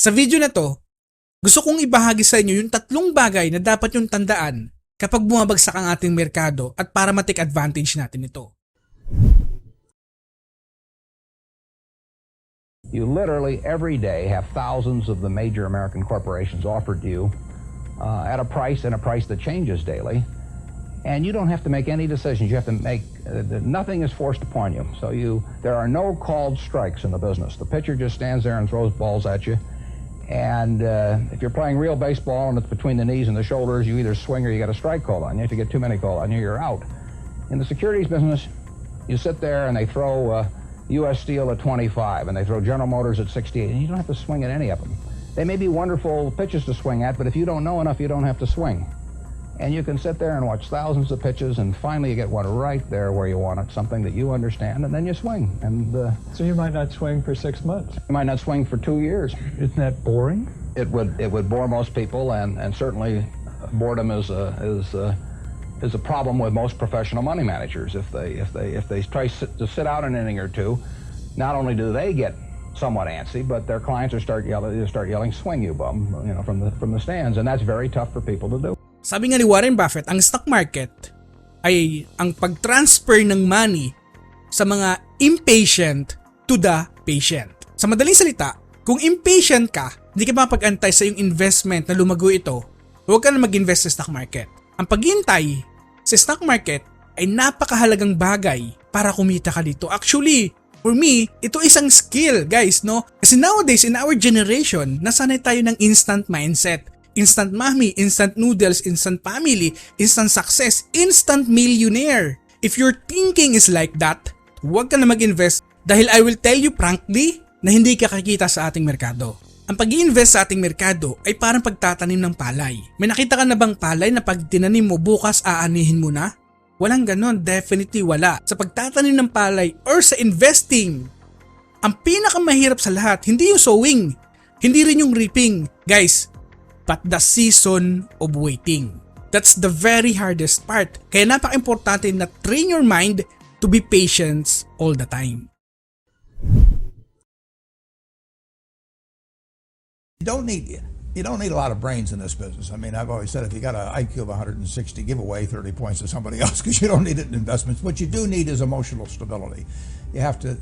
Sa video na to, gusto kong ibahagi sa inyo yung 3 bagay na dapat yung tandaan kapag bumabagsak ang ating merkado at para ma-take advantage natin ito. You literally every day have thousands of the major American corporations offered you at a price that changes daily. And you don't have to make any decisions. You have to make, nothing is forced upon you. So there are no called strikes in the business. The pitcher just stands there and throws balls at you. And if you're playing real baseball and it's between the knees and the shoulders, you either swing or you get a strike called on you. If you get too many called on you, you're out. In the securities business, you sit there and they throw U.S. Steel at 25 and they throw General Motors at 68, and you don't have to swing at any of them. They may be wonderful pitches to swing at, but if you don't know enough, you don't have to swing. And you can sit there and watch thousands of pitches, and finally you get one right there where you want it, something that you understand, and then you swing. And so you might not swing for 6 months. You might not swing for 2 years. Isn't that boring? It would bore most people, and certainly boredom is a problem with most professional money managers. If they try to sit out an inning or two, not only do they get somewhat antsy, but their clients start yelling, "Swing, you bum!" from the stands, and that's very tough for people to do. Sabi nga ni Warren Buffett, ang stock market ay ang pag-transfer ng money sa mga impatient to the patient. Sa madaling salita, kung impatient ka, hindi ka mapag-antay sa iyong investment na lumago ito, huwag ka na mag-invest sa stock market. Ang paghihintay sa stock market ay napakahalagang bagay para kumita ka dito. Actually, for me, ito isang skill, guys, no? Kasi nowadays, in our generation, nasanay tayo ng instant mindset. Instant mommy, instant noodles, instant family, instant success, instant millionaire. If your thinking is like that, huwag ka na mag-invest dahil I will tell you frankly na hindi ka kakita sa ating merkado. Ang pag-i-invest sa ating merkado ay parang pagtatanim ng palay. May nakita ka na bang palay na pag tinanim mo bukas aanihin mo na? Walang ganon, definitely wala. Sa pagtatanim ng palay or sa investing, ang pinakamahirap sa lahat, hindi yung sowing, hindi rin yung reaping. Guys, but the season of waiting. That's the very hardest part. Kaya napaka-importante na train your mind to be patient all the time. You don't need a lot of brains in this business. I mean, I've always said if you got an IQ of 160, give away 30 points to somebody else because you don't need it in investments. What you do need is emotional stability. You have to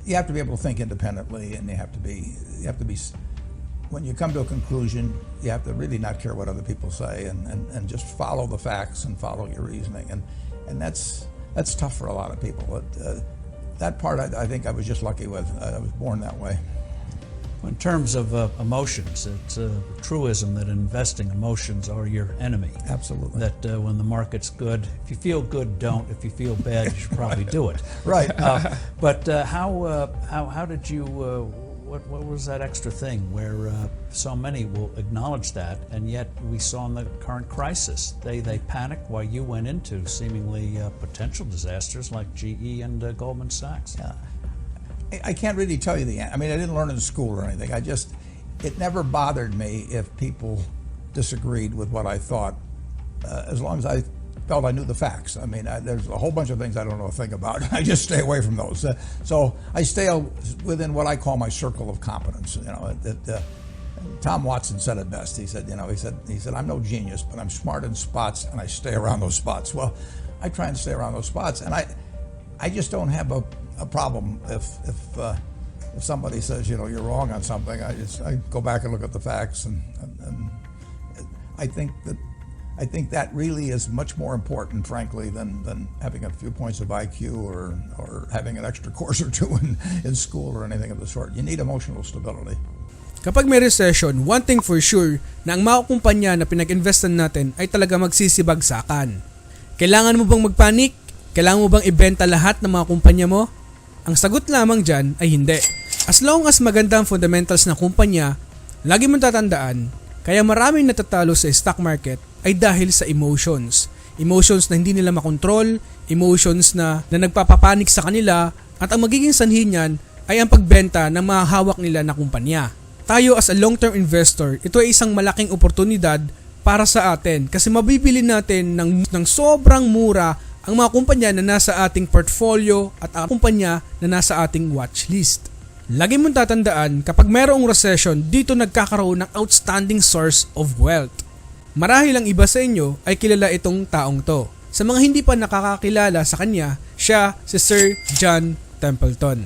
be able to think independently, and you have to be when you come to a conclusion, you have to really not care what other people say and just follow the facts and follow your reasoning. And that's tough for a lot of people. That part I think I was just lucky with. I was born that way. In terms of emotions, it's a truism that investing emotions are your enemy. Absolutely. That when the market's good, if you feel good, don't. If you feel bad, you should probably do it. Right. But how did you? What was that extra thing where so many will acknowledge that, and yet we saw in the current crisis they panicked while you went into seemingly potential disasters like GE and Goldman Sachs. Yeah. I can't really tell you the end. I mean, I didn't learn it in school or anything. It never bothered me if people disagreed with what I thought, as long as I felt I knew the facts. I mean, there's a whole bunch of things I don't know a thing about. I just stay away from those. So I stay within what I call my circle of competence. Tom Watson said it best. He said, I'm no genius, but I'm smart in spots, and I stay around those spots. Well, I try and stay around those spots, and I just don't have a problem if somebody says you're wrong on something. I go back and look at the facts, and I think that really is much more important, frankly, than having a few points of IQ or having an extra course or two in school or anything of the sort. You need emotional stability. Kapag may recession, one thing for sure na ang mga kumpanya na pinag-investan natin ay talaga magsisibagsakan. Kailangan mo bang magpanik? Kailangan mo bang ibenta lahat ng mga kumpanya mo? Ang sagot lamang dyan ay hindi. As long as maganda ang fundamentals ng kumpanya, lagi mong tatandaan, kaya maraming natatalo sa stock market ay dahil sa emotions. Emotions na hindi nila makontrol, emotions na nagpapapanik sa kanila, at ang magiging sanhi niyan ay ang pagbenta ng mga hawak nila na kumpanya. Tayo as a long-term investor, ito ay isang malaking oportunidad para sa atin kasi mabibili natin ng sobrang mura ang mga kumpanya na nasa ating portfolio at ang kumpanya na nasa ating watch list. Lagi mong tatandaan kapag mayroong recession, dito nagkakaroon ng outstanding source of wealth. Marahil ang iba sa inyo ay kilala itong taong to. Sa mga hindi pa nakakakilala sa kanya, siya si Sir John Templeton.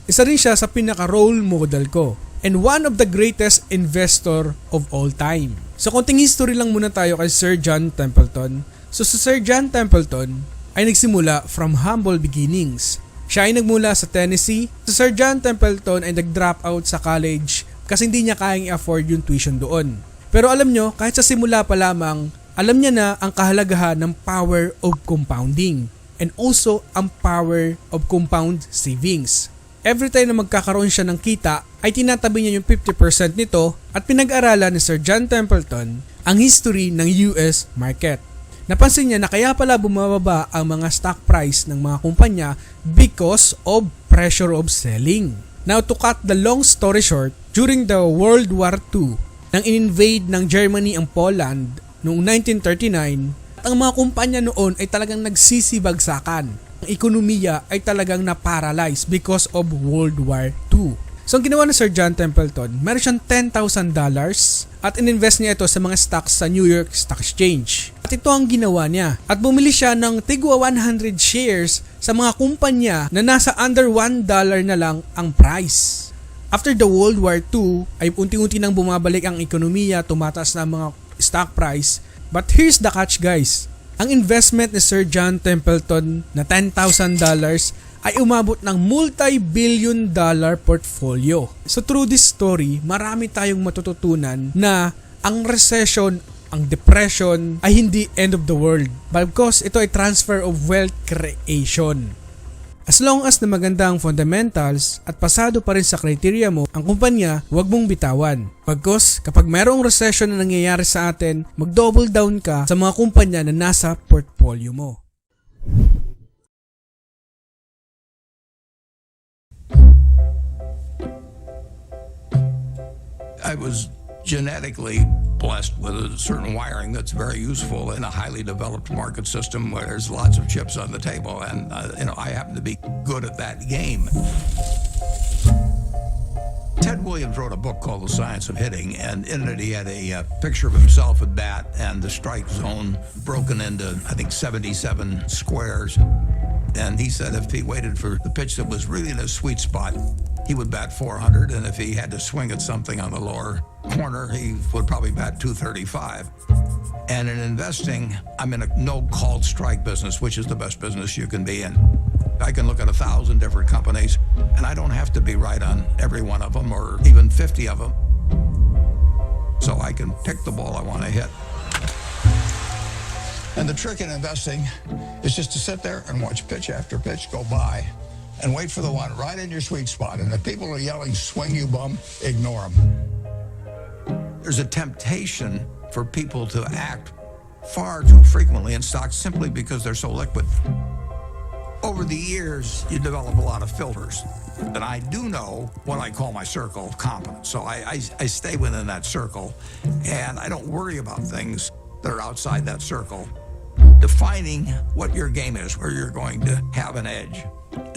Isa rin siya sa pinaka-role model ko and one of the greatest investor of all time. So konting history lang muna tayo kay Sir John Templeton. So si Sir John Templeton ay nagsimula from humble beginnings. Siya ay nagmula sa Tennessee. Si Sir John Templeton ay nag-drop out sa college kasi hindi niya kayang i-afford yung tuition doon. Pero alam nyo, kahit sa simula pa lamang, alam niya na ang kahalagahan ng power of compounding and also ang power of compound savings. Every time na magkakaroon siya ng kita, ay tinatabi niya yung 50% nito at pinag-aralan ni Sir John Templeton ang history ng US market. Napansin niya na kaya pala bumababa ang mga stock price ng mga kumpanya because of pressure of selling. Now to cut the long story short, during the World War II, nang in-invade ng Germany ang Poland noong 1939, at ang mga kumpanya noon ay talagang nagsisibagsakan. Ang ekonomiya ay talagang na-paralyze because of World War II. So ang ginawa ni Sir John Templeton, meron siyang $10,000 at ininvest niya ito sa mga stocks sa New York Stock Exchange. At ito ang ginawa niya. At bumili siya ng tigwa 100 shares sa mga kumpanya na nasa under $1 na lang ang price. After the World War II, ay unti-unti nang bumabalik ang ekonomiya, tumataas na ang mga stock price. But here's the catch guys. Ang investment ni Sir John Templeton na $10,000 ay umabot ng multi-billion dollar portfolio. So through this story, marami tayong matututunan na ang recession, ang depression ay hindi end of the world. Because ito ay transfer of wealth creation. As long as na maganda ang fundamentals at pasado pa rin sa criteria mo ang kumpanya, huwag mong bitawan. Pagkos kapag mayroong recession na nangyayari sa atin, mag-double down ka sa mga kumpanya na nasa portfolio mo. I was genetically blessed with a certain wiring that's very useful in a highly developed market system where there's lots of chips on the table, and I happen to be good at that game. Ted Williams wrote a book called The Science of Hitting, and in it he had a picture of himself at bat and the strike zone broken into, I think, 77 squares. And he said if he waited for the pitch that was really in a sweet spot, he would bat 400, and if he had to swing at something on the lower corner, he would probably bat 235. And in investing, I'm in a no-called strike business, which is the best business you can be in. I can look at 1,000 different companies, and I don't have to be right on every one of them, or even 50 of them. So I can pick the ball I want to hit. And the trick in investing is just to sit there and watch pitch after pitch go by and wait for the one right in your sweet spot. And if people are yelling, swing you bum, ignore them. There's a temptation for people to act far too frequently in stocks simply because they're so liquid. Over the years, you develop a lot of filters. And I do know what I call my circle of competence. So I stay within that circle, and I don't worry about things that are outside that circle. Defining what your game is, where you're going to have an edge,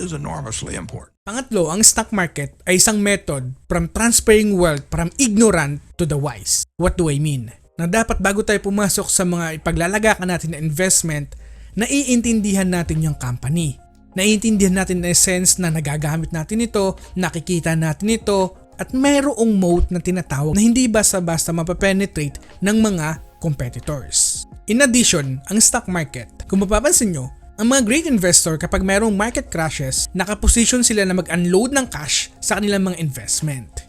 is enormously important. Pangatlo, ang stock market ay isang method from transferring wealth from ignorant to the wise. What do I mean? Na dapat bago tayo pumasok sa mga ipaglalaga natin na investment, naiintindihan natin yung company. Naiintindihan natin na essence na nagagamit natin ito, nakikita natin ito, at mayroong moat na tinatawag na hindi basta-basta mapapenetrate ng mga competitors. In addition, ang stock market, kung mapapansin nyo, ang mga great investor kapag mayroong market crashes, nakaposition sila na mag-unload ng cash sa kanilang mga investment.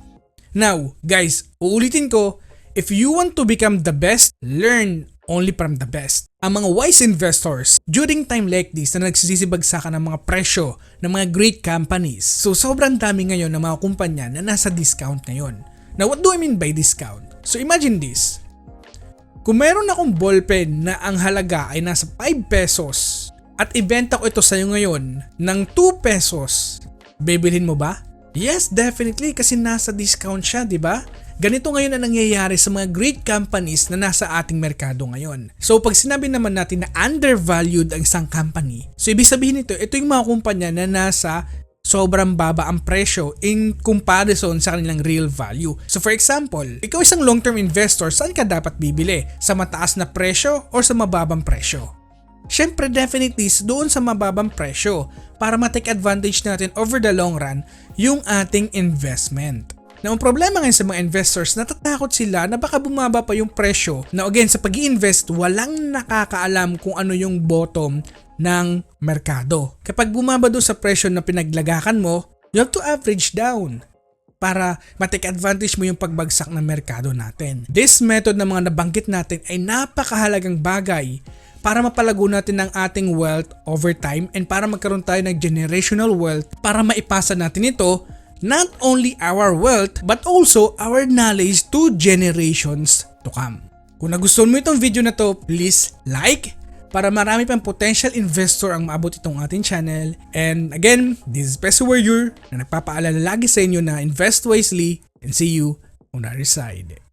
Now, guys, uulitin ko, if you want to become the best, learn only from the best. Ang mga wise investors, during time like this na nagsisibagsakan ng mga presyo ng mga great companies, so sobrang dami ngayon ng mga kumpanya na nasa discount ngayon. Now, what do I mean by discount? So imagine this. Kung meron akong ballpen na ang halaga ay nasa 5 pesos at ibenta ko ito sa iyo ngayon ng 2 pesos, bibilhin mo ba? Yes, definitely, kasi nasa discount siya, di ba? Ganito ngayon ang nangyayari sa mga great companies na nasa ating merkado ngayon. So pag sinabi naman natin na undervalued ang isang company, so ibig sabihin ito yung mga kumpanya na nasa sobrang baba ang presyo in comparison sa kanilang real value. So for example, ikaw isang long-term investor, saan ka dapat bibili? Sa mataas na presyo o sa mababang presyo? Siyempre definitely doon sa mababang presyo para ma-take advantage natin over the long run yung ating investment. Na ang problema ngayon sa mga investors, natatakot sila na baka bumaba pa yung presyo. Na again, sa pag-i-invest, walang nakakaalam kung ano yung bottom ng merkado. Kapag bumaba doon sa presyo na pinaglagakan mo, you have to average down para ma-take advantage mo yung pagbagsak ng merkado natin. This method na mga nabanggit natin ay napakahalagang bagay para mapalago natin ang ating wealth over time and para magkaroon tayo ng generational wealth para maipasa natin ito, not only our wealth but also our knowledge to generations to come. Kung nagustuhan mo itong video na to, please like para marami pang potential investor ang maabot itong ating channel. And again, this is pse warrior na nagpapaalala lagi sa inyo na invest wisely and see you on the other side.